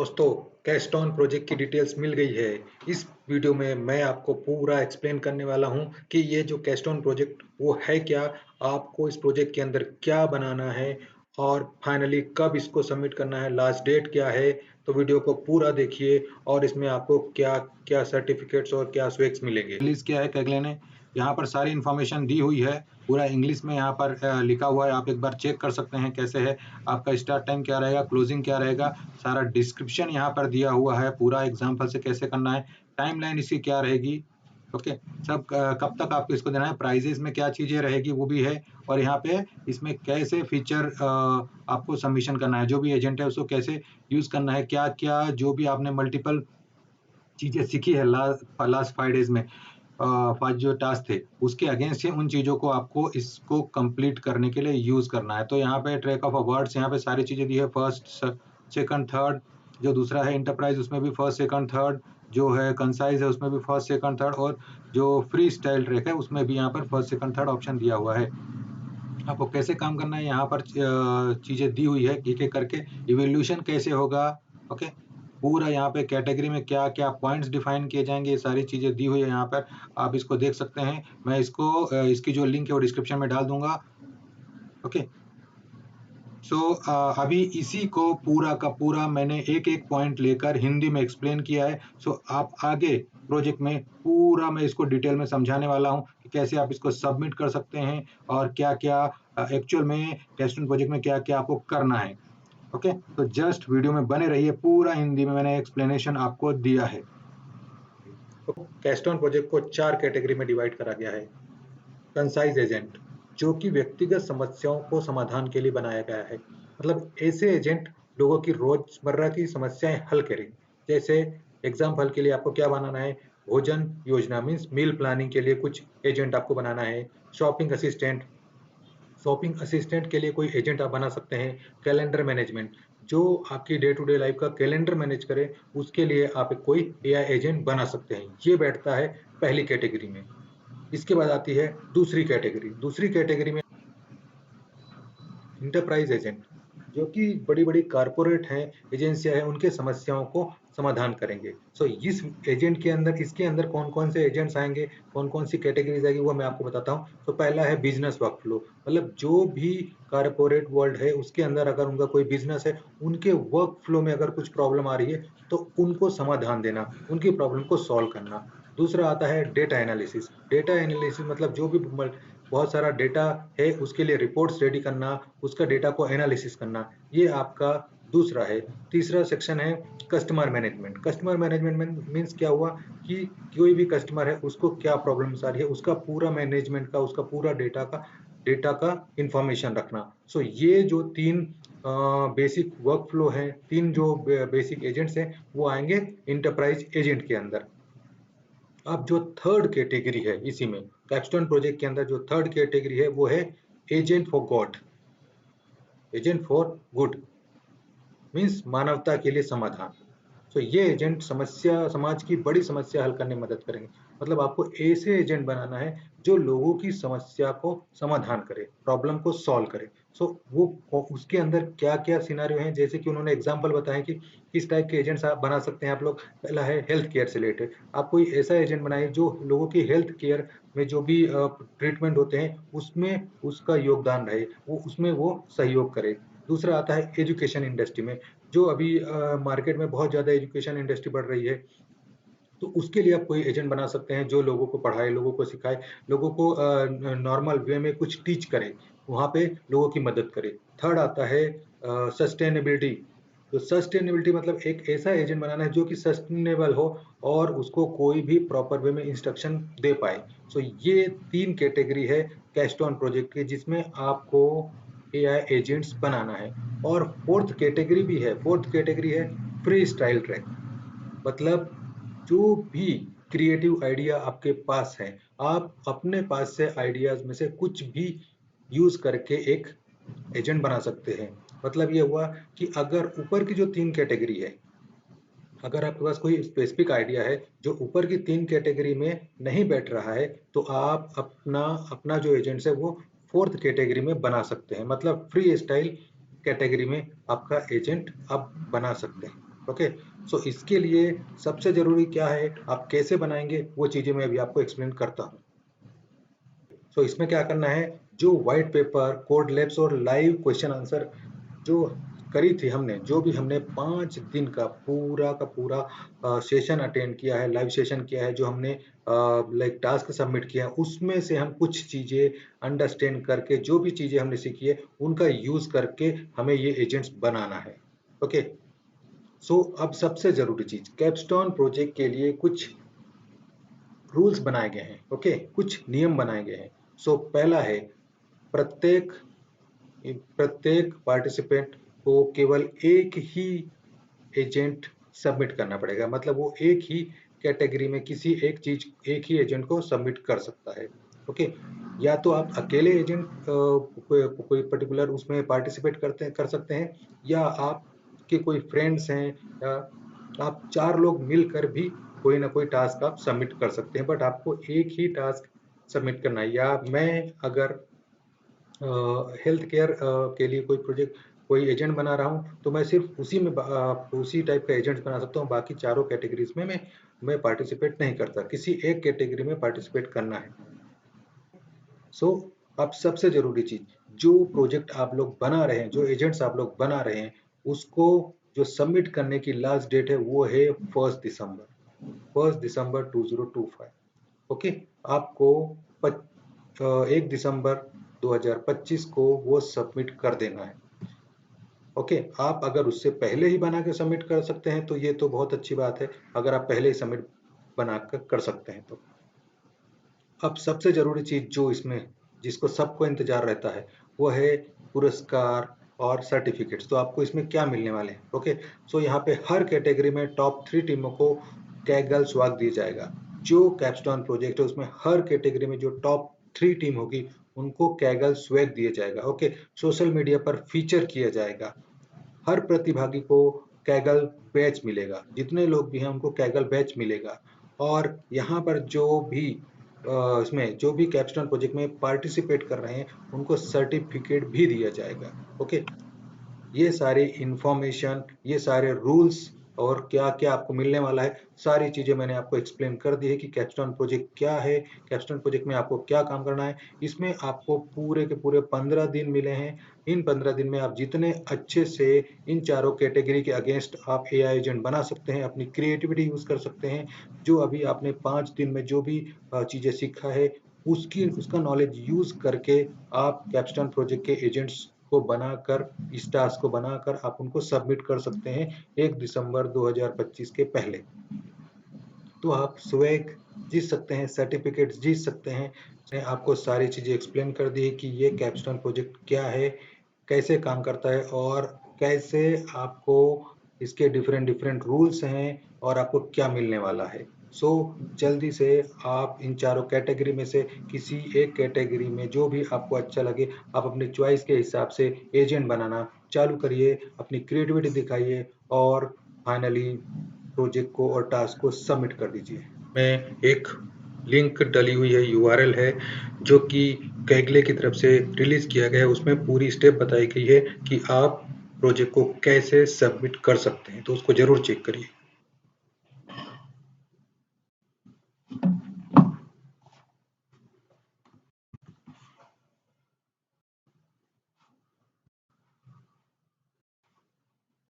दोस्तों, कैस्टॉन प्रोजेक्ट की डिटेल्स मिल गई है। इस वीडियो में मैं आपको पूरा एक्सप्लेन करने वाला हूं कि ये जो कैस्टॉन प्रोजेक्ट वो है क्या, आपको इस प्रोजेक्ट के अंदर क्या बनाना है और फाइनली कब इसको सबमिट करना है, लास्ट डेट क्या है। तो वीडियो को पूरा देखिए और इसमें आपको क्या क्या सर्टिफिकेट्स और क्या स्वेक्स मिलेंगे। रिलीज किया है कैगले ने, यहाँ पर सारी इन्फॉर्मेशन दी हुई है, पूरा इंग्लिश में यहाँ पर लिखा हुआ है। आप एक बार चेक कर सकते हैं कैसे है, आपका स्टार्ट टाइम क्या रहेगा, क्लोजिंग क्या रहेगा, सारा डिस्क्रिप्शन यहाँ पर दिया हुआ है, पूरा एग्जाम्पल से कैसे करना है, टाइमलाइन इसकी क्या रहेगी, ओके सब कब तक आपको इसको देना है, प्राइजेस में क्या चीजें रहेगी वो भी है, और यहाँ पे इसमें कैसे फीचर आपको सबमिशन करना है, जो भी एजेंट है उसको कैसे यूज करना है, क्या क्या जो भी आपने मल्टीपल चीजें सीखी है लास्ट 5 डेज में, 5 जो टास्क थे उसके अगेंस्ट है, उन चीजों को आपको इसको कंप्लीट करने के लिए यूज करना है। तो यहाँ पे ट्रैक ऑफ अवार्ड्स, यहाँ पे सारी चीजें दी है, फर्स्ट सेकंड थर्ड। जो दूसरा है इंटरप्राइज, उसमें भी फर्स्ट सेकंड थर्ड। जो है कंसाइज है उसमें भी फर्स्ट सेकंड थर्ड, और जो फ्री स्टाइल ट्रैक है उसमें भी यहाँ पर फर्स्ट सेकंड थर्ड ऑप्शन दिया हुआ है। आपको कैसे काम करना है यहाँ पर चीजें दी हुई है एक एक करके, इवोल्यूशन कैसे होगा, ओके पूरा यहाँ पे कैटेगरी में क्या क्या पॉइंट्स डिफाइन किए जाएंगे, ये सारी चीजें दी हुई है यहाँ पर, आप इसको देख सकते हैं। मैं इसको इसकी जो लिंक है वो डिस्क्रिप्शन में डाल दूंगा, ओके। सो अभी इसी को पूरा का पूरा मैंने एक एक पॉइंट लेकर हिंदी में एक्सप्लेन किया है। सो आप आगे प्रोजेक्ट में पूरा मैं इसको डिटेल में समझाने वाला हूं कि कैसे आप इसको सबमिट कर सकते हैं और क्या क्या एक्चुअल में कैस्टॉन प्रोजेक्ट में क्या क्या आपको करना है, ओके। तो जस्ट वीडियो में बने रहिए, पूरा हिंदी में मैंने एक्सप्लेनेशन आपको दिया है। तो कैस्टॉन प्रोजेक्ट को 4 कैटेगरी में डिवाइड करा गया है। कंसाइज एजेंट, जो कि व्यक्तिगत समस्याओं को समाधान के लिए बनाया गया है, मतलब ऐसे एजेंट लोगों की रोजमर्रा की समस्याएं हल करें। जैसे एग्जाम्पल के लिए आपको क्या बनाना है, भोजन योजना मीन्स मील प्लानिंग के लिए कुछ एजेंट आपको बनाना है। शॉपिंग असिस्टेंट, शॉपिंग असिस्टेंट के लिए कोई एजेंट आप बना सकते हैं। कैलेंडर मैनेजमेंट, जो आपकी डे टू डे लाइफ का कैलेंडर मैनेज करे, उसके लिए आप एक कोई एआई एजेंट बना सकते हैं। ये बैठता है पहली कैटेगरी में। इसके बाद आती है दूसरी कैटेगरी। दूसरी कैटेगरी में इंटरप्राइज एजेंट, जो कि बड़ी बड़ी कारपोरेट हैं, एजेंसियां हैं, उनके समस्याओं को समाधान करेंगे। सो इस एजेंट के अंदर, इसके अंदर कौन कौन से एजेंट्स आएंगे, कौन कौन सी कैटेगरीज आएगी, वो मैं आपको बताता हूँ। तो पहला है बिजनेस वर्कफ्लो, मतलब जो भी कारपोरेट वर्ल्ड है उसके अंदर अगर उनका कोई बिजनेस है, उनके वर्क फ्लो में अगर कुछ प्रॉब्लम आ रही है तो उनको समाधान देना, उनकी प्रॉब्लम को सॉल्व करना। दूसरा आता है डेटा एनालिसिस। डेटा एनालिसिस मतलब जो भी बहुत सारा डेटा है उसके लिए रिपोर्ट्स रेडी करना, उसका डेटा को एनालिसिस करना, ये आपका दूसरा है। तीसरा सेक्शन है कस्टमर मैनेजमेंट। कस्टमर मैनेजमेंट में मीन्स क्या हुआ कि कोई भी कस्टमर है उसको क्या प्रॉब्लम्स आ रही है, उसका पूरा मैनेजमेंट का, उसका पूरा डेटा का इंफॉर्मेशन रखना। सो ये जो तीन बेसिक वर्क फ्लो है, तीन जो बेसिक एजेंट्स हैं, वो आएंगे इंटरप्राइज एजेंट के अंदर। अब जो थर्ड कैटेगरी है इसी में, कैप्स्टोन प्रोजेक्ट के अंदर जो थर्ड कैटेगरी है वो है agent for God, agent for good means मानवता के लिए समाधान। तो ये एजेंट समस्या, समाज की बड़ी समस्या हल करने में मदद करेंगे। मतलब आपको ऐसे एजेंट बनाना है जो लोगों की समस्या को समाधान करे, प्रॉब्लम को सॉल्व करे। सो वो उसके अंदर क्या क्या सिनारियो हैं, जैसे कि उन्होंने एग्जांपल बताया कि किस टाइप के एजेंट्स आप बना सकते हैं आप लोग। पहला है हेल्थ केयर से रिलेटेड, आप कोई ऐसा एजेंट बनाए जो लोगों की हेल्थ केयर में जो भी ट्रीटमेंट होते हैं उसमें उसका योगदान रहे, वो उसमें वो सहयोग करे। दूसरा आता है एजुकेशन इंडस्ट्री में, जो अभी मार्केट में बहुत ज़्यादा एजुकेशन इंडस्ट्री बढ़ रही है, तो उसके लिए आप कोई एजेंट बना सकते हैं जो लोगों को पढ़ाए, लोगों को सिखाए, लोगों को नॉर्मल वे में कुछ टीच करे, वहाँ पे लोगों की मदद करे। थर्ड आता है सस्टेनेबिलिटी। तो सस्टेनेबिलिटी मतलब एक ऐसा एजेंट बनाना है जो कि सस्टेनेबल हो और उसको कोई भी प्रॉपर वे में इंस्ट्रक्शन दे पाए। सो ये तीन कैटेगरी है कैस्टोन प्रोजेक्ट की, जिसमें आपको एआई एजेंट्स बनाना है। और फोर्थ कैटेगरी भी है, फोर्थ कैटेगरी है फ्री स्टाइल ट्रैक। मतलब जो भी क्रिएटिव आइडिया आपके पास है, आप अपने पास से आइडियाज में से कुछ भी यूज करके एक एजेंट बना सकते हैं। मतलब ये हुआ कि अगर ऊपर की जो तीन कैटेगरी है, अगर आपके पास कोई स्पेसिफिक आइडिया है जो ऊपर की तीन कैटेगरी में नहीं बैठ रहा है, तो आप अपना अपना जो एजेंट्स है वो फोर्थ कैटेगरी में बना सकते हैं। मतलब फ्री स्टाइल कैटेगरी में आपका एजेंट आप बना सकते हैं। ओके। सो इसके लिए सबसे जरूरी क्या है, आप कैसे बनाएंगे, वो चीजें मैं अभी आपको एक्सप्लेन करता हूँ। सो इसमें क्या करना है, जो व्हाइट पेपर, कोड लैब्स और लाइव क्वेश्चन आंसर जो करी थी हमने, जो भी हमने 5 दिन का पूरा सेशन अटेंड किया है, लाइव सेशन किया है, जो हमने लाइक टास्क सबमिट किया है, उसमें से हम कुछ चीजें अंडरस्टैंड करके, जो भी चीजें हमने सीखी है उनका यूज करके हमें ये एजेंट्स बनाना है। ओके। सो अब सबसे जरूरी चीज, कैपस्टोन प्रोजेक्ट के लिए कुछ रूल्स बनाए गए हैं। ओके, कुछ नियम बनाए गए हैं। सो पहला है, प्रत्येक प्रत्येक पार्टिसिपेंट को केवल एक ही एजेंट सबमिट करना पड़ेगा, मतलब वो एक ही कैटेगरी में किसी एक ही एजेंट को सबमिट कर सकता है। ओके। या तो आप अकेले एजेंट कोई पर्टिकुलर उसमें पार्टिसिपेट कर सकते हैं, या आपके कोई फ्रेंड्स हैं, या आप 4 लोग मिलकर भी कोई ना कोई टास्क आप सबमिट कर सकते हैं, बट आपको एक ही टास्क सबमिट करना है। या मैं अगर हेल्थ केयर के लिए कोई एजेंट बना रहा हूँ, तो मैं सिर्फ उसी टाइप का एजेंट बना सकता हूँ, बाकी चारों कैटेगरीज में मैं पार्टिसिपेट नहीं करता, किसी एक कैटेगरी में पार्टिसिपेट करना है। सो अब सबसे जरूरी चीज, जो प्रोजेक्ट आप लोग बना रहे हैं, जो एजेंट्स आप लोग बना रहे हैं, उसको जो सबमिट करने की लास्ट डेट है वो है 1 दिसंबर 2025। ओके। आपको 1 दिसंबर 2025 को वो सबमिट कर देना है। ओके। आप अगर उससे पहले ही बना के सबमिट कर सकते हैं तो ये तो बहुत अच्छी बात है, अगर आप पहले ही सबमिट बना कर सकते हैं तो। अब सबसे जरूरी चीज जो इसमें, जिसको सबको इंतजार रहता है, वो है पुरस्कार और सर्टिफिकेट्स। तो आपको इसमें क्या मिलने वाले हैं। ओके। सो यहाँ पे हर कैटेगरी में टॉप 3 टीमों को कैगल स्वैग दिया जाएगा। जो कैप्स्टोन प्रोजेक्ट है उसमें हर कैटेगरी में जो टॉप 3 टीम होगी उनको कैगल स्वैग दिया जाएगा। ओके। सोशल मीडिया पर फीचर किया जाएगा। हर प्रतिभागी को कैगल बैच मिलेगा, जितने लोग भी हैं उनको कैगल बैच मिलेगा। और यहाँ पर इसमें जो भी कैप्स्टोन प्रोजेक्ट में पार्टिसिपेट कर रहे हैं उनको सर्टिफिकेट भी दिया जाएगा। ओके। ये सारी इंफॉर्मेशन, ये सारे रूल्स और क्या क्या आपको मिलने वाला है, सारी चीजें मैंने आपको एक्सप्लेन कर दी है कि कैप्स्टोन प्रोजेक्ट क्या है, कैप्स्टोन प्रोजेक्ट में आपको क्या काम करना है। इसमें आपको पूरे के पूरे 15 दिन मिले हैं। इन 15 दिन में आप जितने अच्छे से इन चारों कैटेगरी के अगेंस्ट आप एआई एजेंट बना सकते हैं, अपनी क्रिएटिविटी यूज कर सकते हैं। जो अभी आपने 5 दिन में जो भी चीजें सीखा है, उसका नॉलेज यूज करके आप कैप्स्टोन प्रोजेक्ट के एजेंट्स को बनाकर, इस टास्क को बनाकर आप उनको सबमिट कर सकते हैं 1 दिसंबर 2025 के पहले। तो आप स्वैग जीत सकते हैं, सर्टिफिकेट जीत सकते हैं। मैंने आपको सारी चीजें एक्सप्लेन कर दी कि ये कैप्स्टोन प्रोजेक्ट क्या है, कैसे काम करता है, और कैसे आपको इसके डिफरेंट डिफरेंट रूल्स हैं, और आपको क्या मिलने वाला है। सो जल्दी से आप इन चारों कैटेगरी में से किसी एक कैटेगरी में जो भी आपको अच्छा लगे, आप अपनी चॉइस के हिसाब से एजेंट बनाना चालू करिए, अपनी क्रिएटिविटी दिखाइए, और फाइनली प्रोजेक्ट को और टास्क को सबमिट कर दीजिए। में एक लिंक डली हुई है, यूआरएल है, जो कि कैगले की तरफ से रिलीज किया गया है। उसमें पूरी स्टेप बताई गई है कि आप प्रोजेक्ट को कैसे सबमिट कर सकते हैं, तो उसको जरूर चेक करिए।